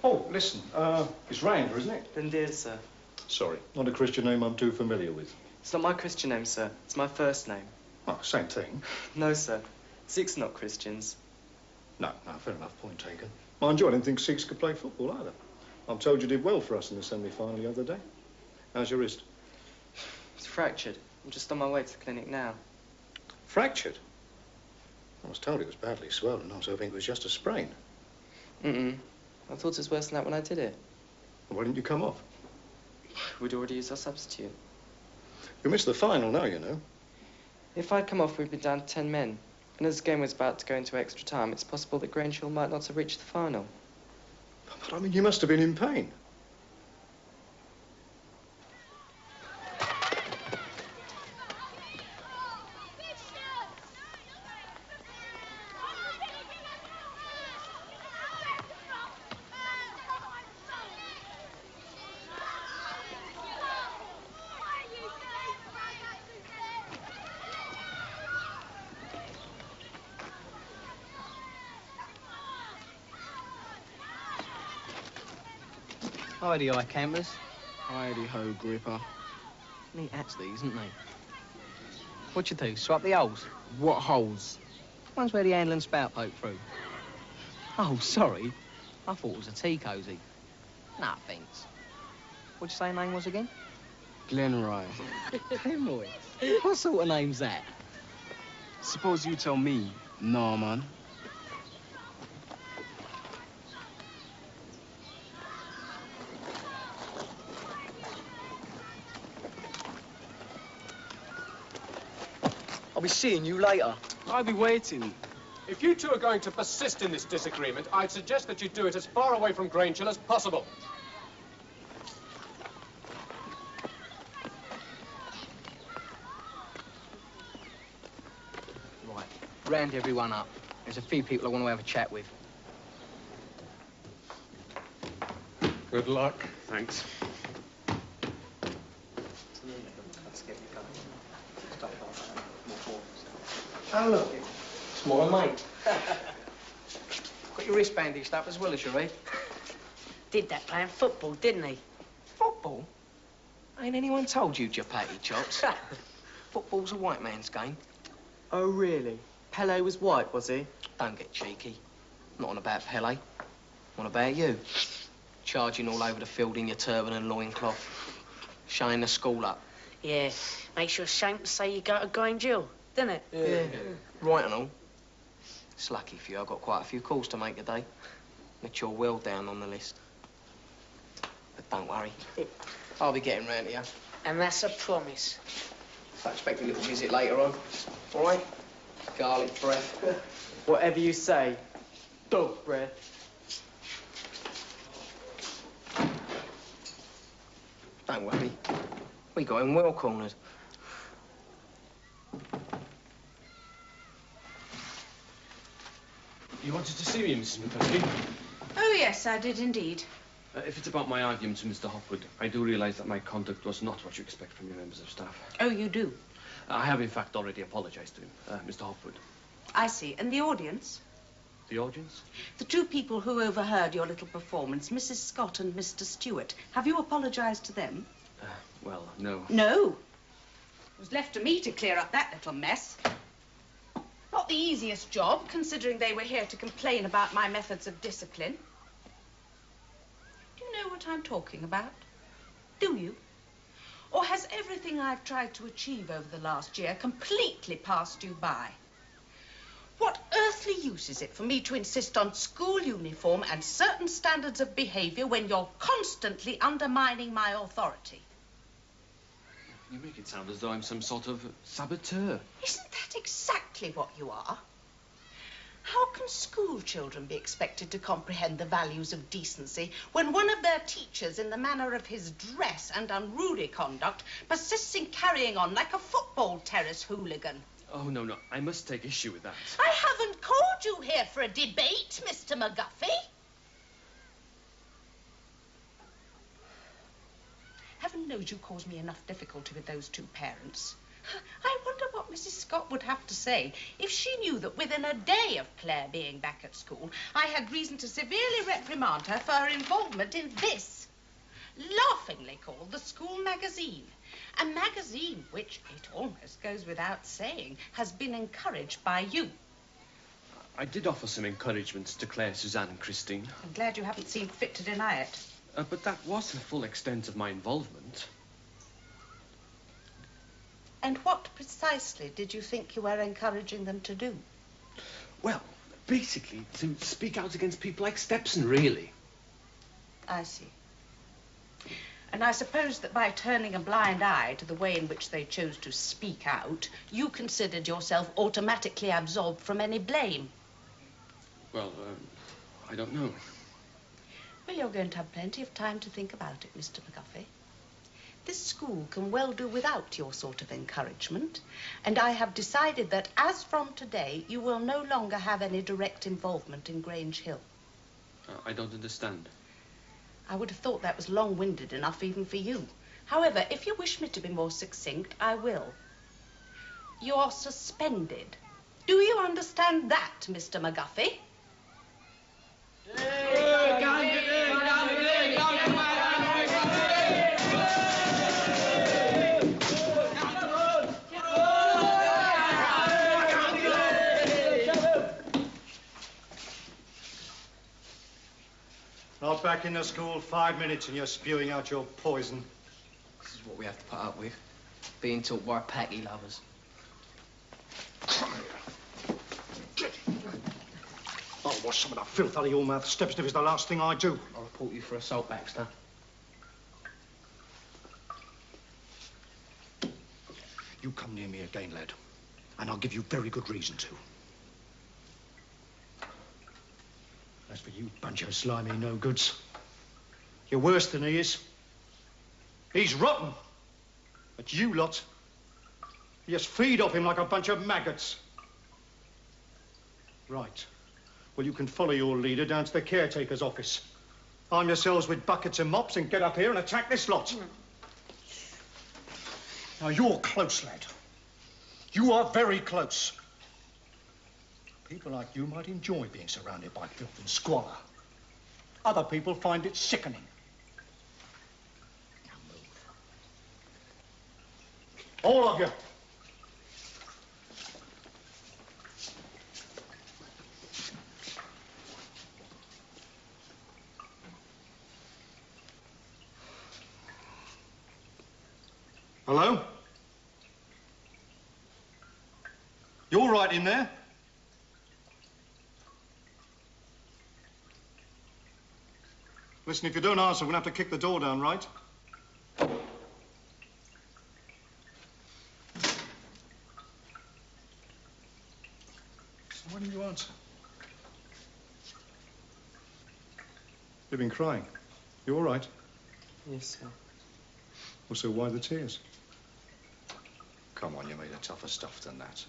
Oh, listen, it's Ranger, isn't it? Indeed, sir. Sorry, not a Christian name I'm too familiar with. It's not my Christian name, sir. It's my first name. Oh, same thing. No, sir. Sikhs are not Christians. No, fair enough, point taken. Mind you, I didn't think Sikhs could play football either. I'm told you did well for us in the semi-final the other day. How's your wrist? It's fractured. I'm just on my way to the clinic now. Fractured? I was told it was badly swollen. I was hoping it was just a sprain. I thought it was worse than that when I did it. Why didn't you come off? We'd already used our substitute. You missed the final now, you know. If I'd come off, we'd be down to 10 men. And as the game was about to go into extra time, it's possible that Grange Hill might not have reached the final. But, I mean, you must have been in pain. Hidey-hi, campers. Hidey-ho, Gripper. Neat hats, these, isn't they? What you do, swap the holes? What holes? One's where the handle and spout poke through. Oh, sorry. I thought it was a tea cosy. Nah, thanks. What'd you say your name was again? Glenroy. Glenroy? What sort of name's that? Suppose you tell me, Norman. I'll be seeing you later. I'll be waiting. If you two are going to persist in this disagreement, I'd suggest that you do it as far away from Grange Hill as possible. Right, round everyone up. There's a few people I want to have a chat with. Good luck. Thanks. Oh, look. It's my mate. Got your wrist bandaged up as well as your head. Did that playing football, didn't he? Football? Ain't anyone told you, Japati chops? Football's a white man's game. Oh, really? Pele was white, was he? Don't get cheeky. Not on about Pele. On about you. Charging all over the field in your turban and loincloth. Showing the school up. Yeah, makes you ashamed to say you go to Grange Hill, doesn't it? Yeah. Right and all. It's lucky for you. I've got quite a few calls to make today. But you're well down on the list. But don't worry. I'll be getting round to you. And that's a promise. I expect a little visit later on. All right? Garlic breath. Whatever you say. Dog breath. Don't worry. We got him well cornered. You wanted to see me, Mrs. McCluskey? Oh, yes, I did indeed. If it's about my argument to Mr. Hopwood, I do realise that my conduct was not what you expect from your members of staff. Oh, you do? I have, in fact, already apologised to him, Mr. Hopwood. I see. And the audience? The audience? The two people who overheard your little performance, Mrs. Scott and Mr. Stewart. Have you apologised to them? Well, no. No. It was left to me to clear up that little mess. Not the easiest job, considering they were here to complain about my methods of discipline. Do you know what I'm talking about? Do you? Or has everything I've tried to achieve over the last year completely passed you by? What earthly use is it for me to insist on school uniform and certain standards of behaviour when you're constantly undermining my authority? You make it sound as though I'm some sort of saboteur. Isn't that exactly what you are? How can school children be expected to comprehend the values of decency when one of their teachers, in the manner of his dress and unruly conduct, persists in carrying on like a football terrace hooligan? Oh, no, no. I must take issue with that. I haven't called you here for a debate, Mr. McGuffey. Heaven knows you cause me enough difficulty with those two parents. I wonder what Mrs. Scott would have to say if she knew that within a day of Claire being back at school, I had reason to severely reprimand her for her involvement in this, laughingly called the school magazine. A magazine which, it almost goes without saying, has been encouraged by you. I did offer some encouragements to Claire, Suzanne and Christine. I'm glad you haven't seen fit to deny it. But that wasn't the full extent of my involvement. And what precisely did you think you were encouraging them to do? Well, basically, to speak out against people like Stepson, really. I see. And I suppose that by turning a blind eye to the way in which they chose to speak out, you considered yourself automatically absolved from any blame. Well, I don't know. Well, you're going to have plenty of time to think about it, Mr. McGuffey. This school can well do without your sort of encouragement, and I have decided that as from today, you will no longer have any direct involvement in Grange Hill. I don't understand. I would have thought that was long-winded enough even for you. However, if you wish me to be more succinct, I will. You're suspended. Do you understand that, Mr. McGuffey? Not back in the school 5 minutes and you're spewing out your poison. This is what we have to put up with. Being taught by packy lovers. I'll wash some of that filth out of your mouth. Stepsniff is the last thing I do. I'll report you for assault, Baxter. You come near me again, lad, and I'll give you very good reason to. As for you bunch of slimy no-goods, you're worse than he is. He's rotten. But you lot, you just feed off him like a bunch of maggots. Right. Well, you can follow your leader down to the caretaker's office. Arm yourselves with buckets and mops and get up here and attack this lot. Now, you're close, lad. You are very close. People like you might enjoy being surrounded by filth and squalor. Other people find it sickening. Now move. All of you. Hello? You all right in there? Listen, if you don't answer, we're going to have to kick the door down, right? So why didn't you answer? You've been crying. You all right? Yes, sir. Well, so why the tears? Come on, you're made of tougher stuff than that.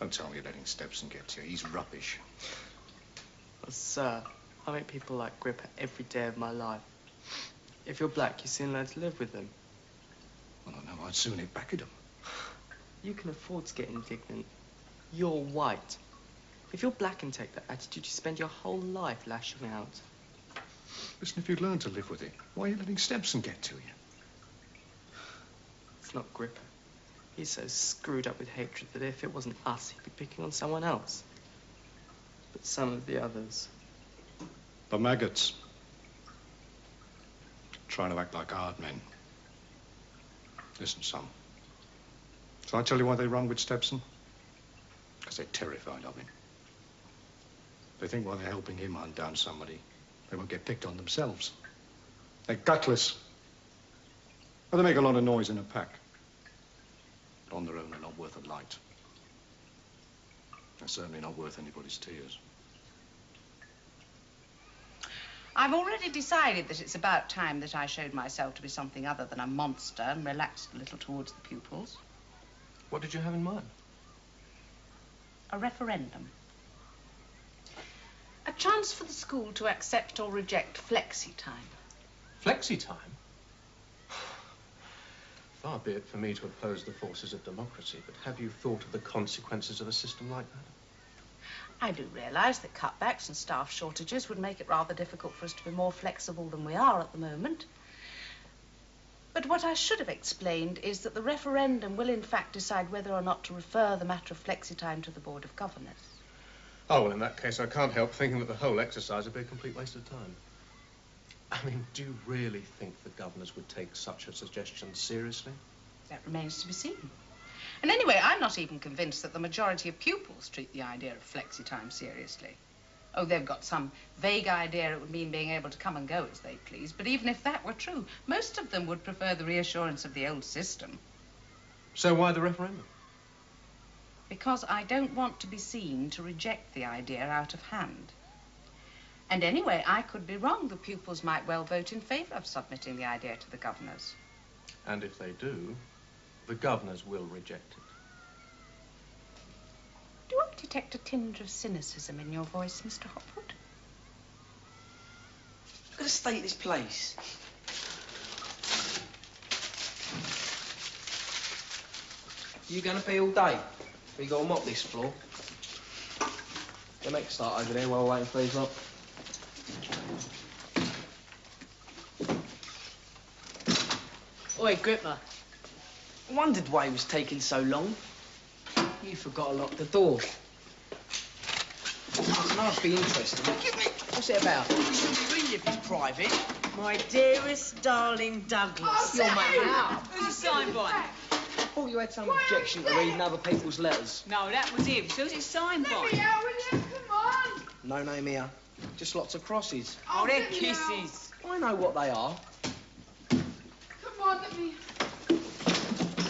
Don't tell me you're letting Stepson get to you. He's rubbish. Well, sir, I meet people like Gripper every day of my life. If you're black, you soon learn to live with them. Well, I know I'd soon hit back at him. You can afford to get indignant. You're white. If you're black and take that attitude, you spend your whole life lashing out. Listen, if you'd learned to live with it, why are you letting Stepson get to you? It's not Gripper. He's so screwed up with hatred that if it wasn't us, he'd be picking on someone else. But some of the others... The maggots. Trying to act like hard men. Listen, son. Shall I tell you why they run with Stepson? Because they're terrified of him. They think while they're helping him hunt down somebody, they won't get picked on themselves. They're gutless. Well, they make a lot of noise in a pack. But on their own, they're not worth a light. They're certainly not worth anybody's tears. I've already decided that it's about time that I showed myself to be something other than a monster and relaxed a little towards the pupils. What did you have in mind? A referendum. A chance for the school to accept or reject flexi time. Flexi time? Far be it for me to oppose the forces of democracy, but have you thought of the consequences of a system like that? I do realise that cutbacks and staff shortages would make it rather difficult for us to be more flexible than we are at the moment. But what I should have explained is that the referendum will in fact decide whether or not to refer the matter of flexi-time to the Board of Governors. Oh, well, in that case, I can't help thinking that the whole exercise would be a complete waste of time. I mean, do you really think the governors would take such a suggestion seriously? That remains to be seen. And anyway, I'm not even convinced that the majority of pupils treat the idea of flexi-time seriously. Oh, they've got some vague idea it would mean being able to come and go as they please, but even if that were true, most of them would prefer the reassurance of the old system. So why the referendum? Because I don't want to be seen to reject the idea out of hand. And anyway, I could be wrong. The pupils might well vote in favour of submitting the idea to the governors. And if they do, the governors will reject it. Do I detect a tinge of cynicism in your voice, Mr. Hopwood? Look at the state of this place. You going to be all day? We got to mop this floor. You make a start over there while we're waiting for these lot. Oi, Gripper. I wondered why he was taking so long. You forgot to lock the door. It might be interesting. What's it about? Read if it's private. My dearest darling Douglas. Your mate. Who's it signed by? I thought you had some objection to reading other people's letters. No, that was him. Who's it signed by? No name here. Just lots of crosses. Oh, they're kisses. I know what they are. Come on, let me...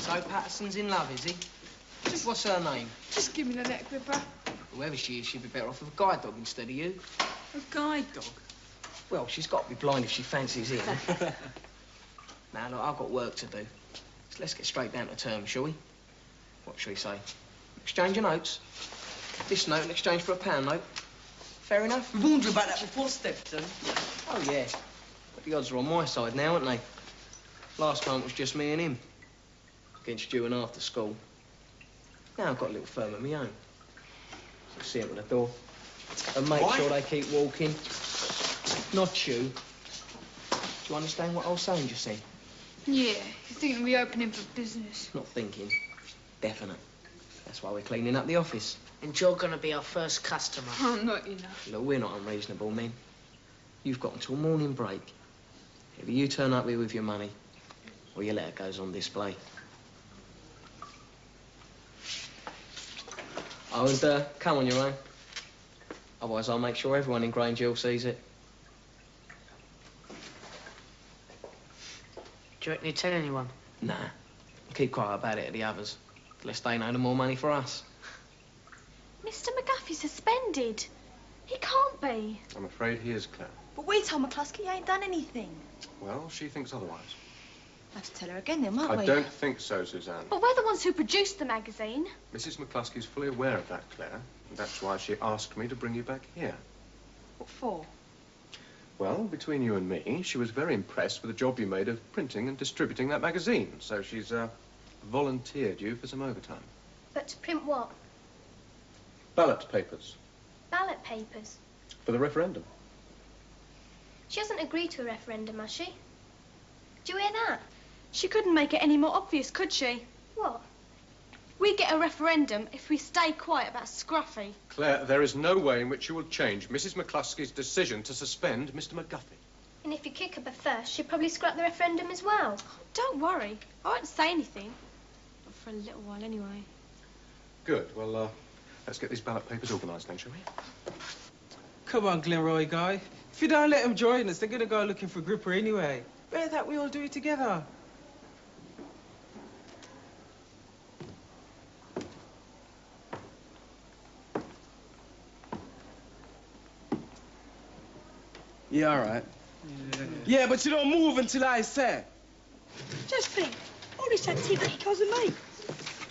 So Patterson's in love, is he? What's her name? Just give me the neck, Gripper. Whoever she is, she'd be better off with a guide dog instead of you. A guide dog? Well, she's got to be blind if she fancies him. Now, look, I've got work to do. So let's get straight down to terms, shall we? What shall we say? Exchange of notes. This note in exchange for a £1 note. Fair enough? We warned you about that before, Stepton. Oh, yeah. But the odds are on my side now, aren't they? Last time it was just me and him. Against you and after school. Now I've got a little firm of my own. So see him at the door. And make sure they keep walking. Not you. Do you understand what I was saying just then? Yeah, you're thinking of reopening for business. Not thinking. Definite. That's why we're cleaning up the office. And you're going to be our first customer. Oh, not enough. Look, we're not unreasonable men. You've got until morning break. Either you turn up here with your money, or your letter goes on display. Oh, and come on your own. Otherwise, I'll make sure everyone in Grange Hill sees it. Do you reckon you'd tell anyone? Nah. Keep quiet about it to the others. Lest they know the more money for us. Mr. McGuffey's suspended. He can't be. I'm afraid he is, Claire. But we told McCluskey he ain't done anything. Well, she thinks otherwise. We'll have to tell her again then, won't I we? don't think so, Suzanne. But we're the ones who produced the magazine. Mrs. McCluskey's fully aware of that, Claire. And that's why she asked me to bring you back here. What for? Well, between you and me, she was very impressed with the job you made of printing and distributing that magazine. So she's, volunteered you for some overtime. But to print what? Ballot papers Ballot papers. for the referendum. She hasn't agreed to a referendum, has she? Do you hear that? She couldn't make it any more obvious, could she? What? We get a referendum if we stay quiet about Scruffy. Claire, there is no way in which you will change Mrs. McCluskey's decision to suspend Mr. McGuffey. And if you kick her but first, she'll probably scrap the referendum as well. Don't worry. I won't say anything. Not for a little while, anyway. Good. Well, let's get these ballot papers organised then, shall we? Come on, Glenroy guy. If you don't let them join us, they're going to go looking for Gripper anyway. Better that we all do it together. Yeah, all right. Yeah, but you don't move until I say. Just think, all this activity because of me.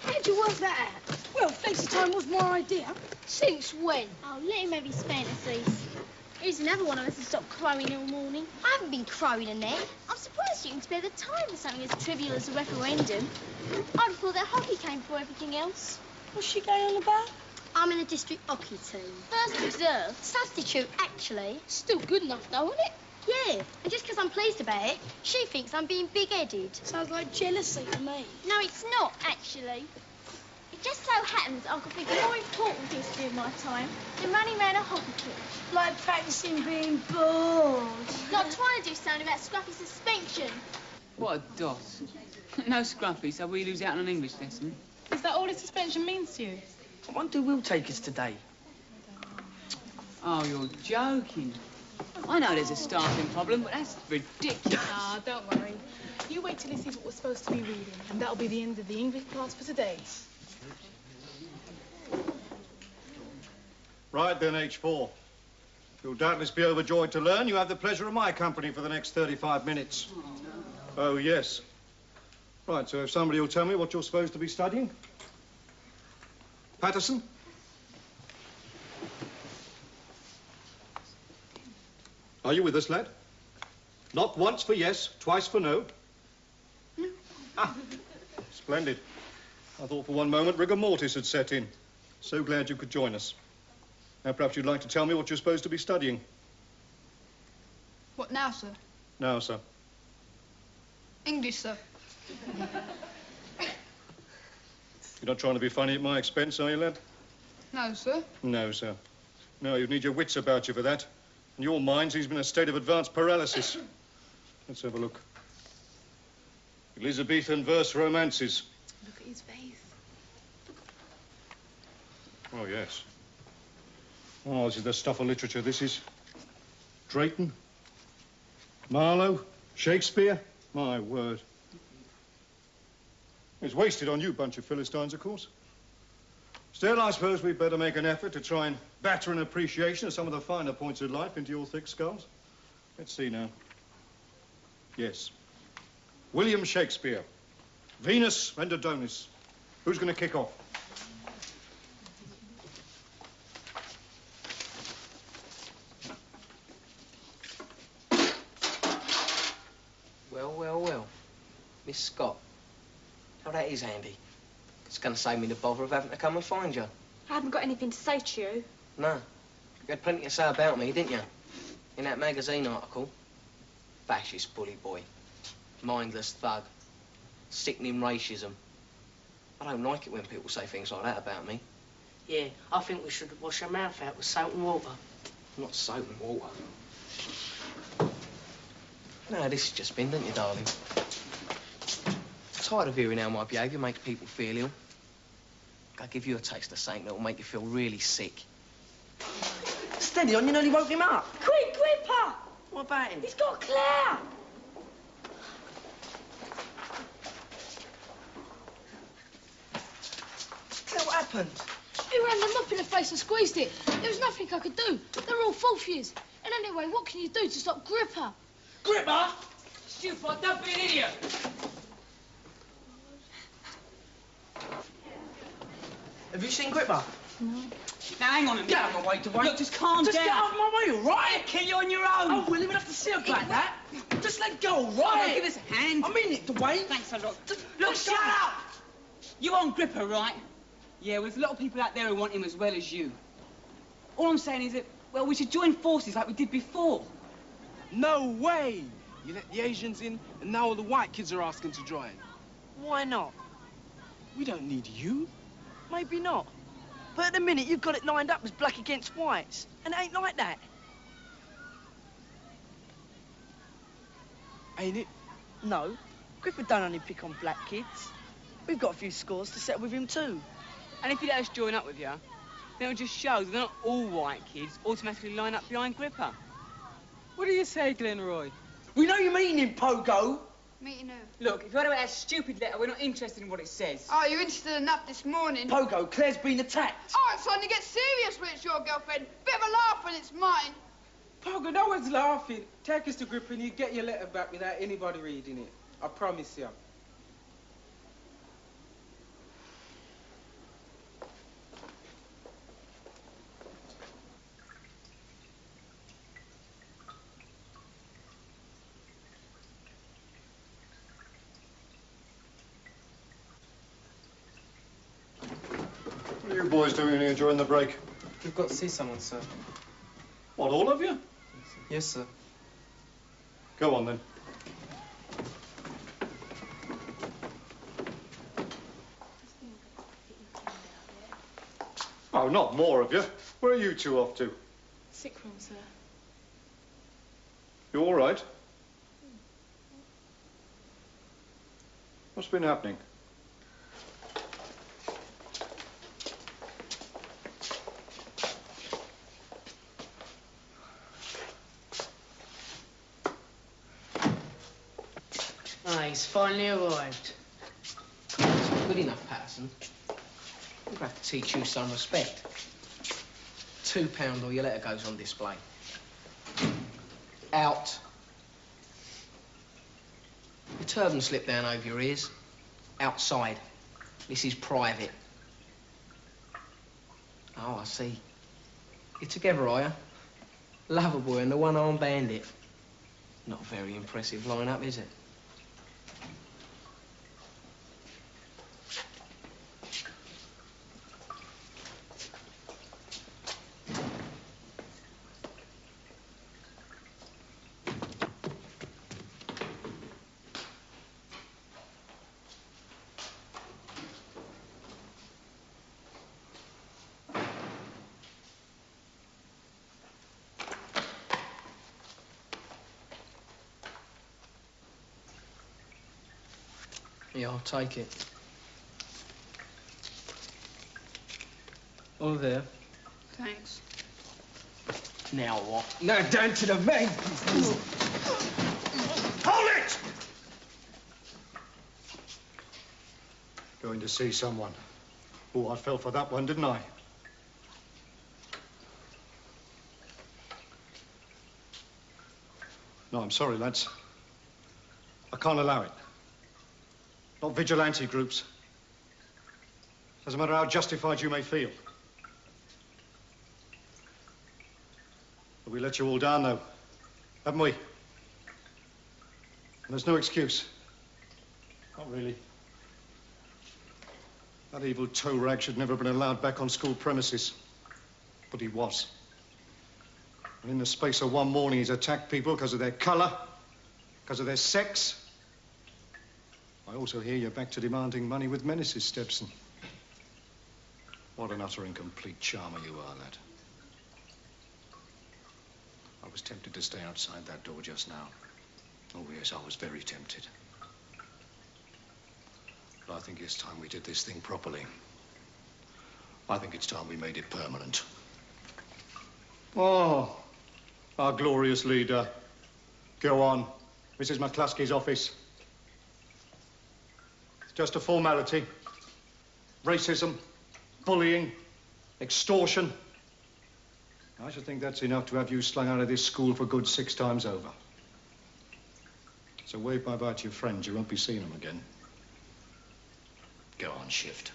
How'd you work that out? Well, flexi time was my idea. Since when? Oh, let him have his fantasies. Here's another one of us to stop crowing all morning. I haven't been crowing, Annette. I'm surprised surprised you can spare the time for something as trivial as a referendum. I'd have thought that hockey came before everything else. What's she going on about? I'm in the district hockey team. First reserve. Substitute, actually. Still good enough, though, isn't it? Yeah, and just because I'm pleased about it, she thinks I'm being big-headed. Sounds like jealousy to me. No, it's not, actually. It just so happens I could think of more important things to do with my time than running around a hockey pitch. Like practising being bored. Like trying to do something about Scruffy suspension. What a doss. No Scruffy, so we lose out on an English lesson. Is that all his suspension means to you? I wonder who will take us today. Oh, you're joking. I know there's a staffing problem, but that's ridiculous. Ah, don't worry. You wait till he sees what we're supposed to be reading, and that'll be the end of the English class for today. Right then, H4. You'll doubtless be overjoyed to learn you have the pleasure of my company for the next 35 minutes. Oh, yes. Right, so if somebody will tell me what you're supposed to be studying. Patterson? Are you with us, lad? Not once for yes, twice for no. No. Ah, splendid. I thought for one moment rigor mortis had set in. So glad you could join us. Now, perhaps you'd like to tell me what you're supposed to be studying. What now, sir? Now, sir. English, sir. You're not trying to be funny at my expense, are you, lad? No, sir. No, sir. No, you'd need your wits about you for that. And your mind seems to be in a state of advanced paralysis. Let's have a look. Elizabethan verse romances. Look at his face. Oh, yes. Oh, this is the stuff of literature, this is. Drayton, Marlowe, Shakespeare. My word. It's wasted on you, bunch of Philistines, of course. Still, I suppose we'd better make an effort to try and batter an appreciation of some of the finer points of life into your thick skulls. Let's see now. Yes. William Shakespeare. Venus and Adonis. Who's going to kick off? Well. Miss Scott. Oh, that is handy. It's going to save me the bother of having to come and find you. I haven't got anything to say to you. No. You had plenty to say about me, didn't you? In that magazine article. Fascist bully boy. Mindless thug. Sickening racism. I don't like it when people say things like that about me. Yeah, I think we should wash our mouth out with soap and water. Not soap and water. No, this has just been, didn't you, darling? Tired of hearing how my behaviour makes people feel ill. I'll give you a taste of something that'll make you feel really sick. Steady on, you nearly woke him up. Quick, Gripper! What about him? He's got a clout! What happened? He ran them up in the face and squeezed it. There was nothing I could do. They're all fourth years. And anyway, what can you do to stop Gripper? Gripper? Stupid, don't be an idiot. Have you seen Gripper? No. Now, hang on a minute. Get out of my way, Dwayne. Look, just calm Just down. get out of my way, all right? I'll kill you on your own. Oh, William, we have to see her like that. Just let go, all Come right? on, give us a hand. I mean it, Dwayne. Thanks a lot. Look, shut up! You on Gripper, right? Yeah, well, there's a lot of people out there who want him as well as you. All I'm saying is that, well, we should join forces like we did before. No way! You let the Asians in, and now all the white kids are asking to join. Why not? We don't need you. Maybe not. But at the minute, you've got it lined up as black against whites. And it ain't like that. Ain't it? No. Gripper don't only pick on black kids. We've got a few scores to settle with him, too. And if you let us join up with you, then it'll just show that not all white kids automatically line up behind Gripper. What do you say, Glenroy? We know you're meeting him, Pogo. Meeting who? Look, if you want about that stupid letter, we're not interested in what it says. Oh, you're interested in that this morning? Pogo, Claire's been attacked. Oh, it's time to get serious when it's your girlfriend. Bit of a laugh when it's mine. Pogo, no one's laughing. Take us to Gripper and you get your letter back without anybody reading it. I promise you. What are you boys doing here during the break? We've got to see someone, sir. What, all of you? Yes, sir. Go on, then. Oh, not more of you. Where are you two off to? Sick room, sir. You all right? What's been happening? Ah, he's finally arrived. Good enough, Patterson. We'll have to teach you some respect. £2 or your letter goes on display. Out. Your turban slip down over your ears. Outside. This is private. Oh, I see. You're together, are you? Loverboy and the one-armed bandit. Not a very impressive line-up, is it? Yeah, I'll take it. All there. Thanks. Now what? Now down to the main. Hold it! Going to see someone. Oh, I fell for that one, didn't I? No, I'm sorry, lads. I can't allow it. Not vigilante groups. Doesn't matter how justified you may feel. But we let you all down, though, haven't we? And there's no excuse. Not really. That evil toe rag should never have been allowed back on school premises. But he was. And in the space of one morning, he's attacked people because of their colour, because of their sex. I also hear you're back to demanding money with menaces, Stepson. What an utter and complete charmer you are, lad. I was tempted to stay outside that door just now. Oh, yes, I was very tempted. But I think it's time we did this thing properly. I think it's time we made it permanent. Oh, our glorious leader. Go on. Mrs. McCluskey's office. It's just a formality. Racism, bullying, extortion. I should think that's enough to have you slung out of this school for good 6 times over. So wave bye-bye to your friends. You won't be seeing them again. Go on, shift.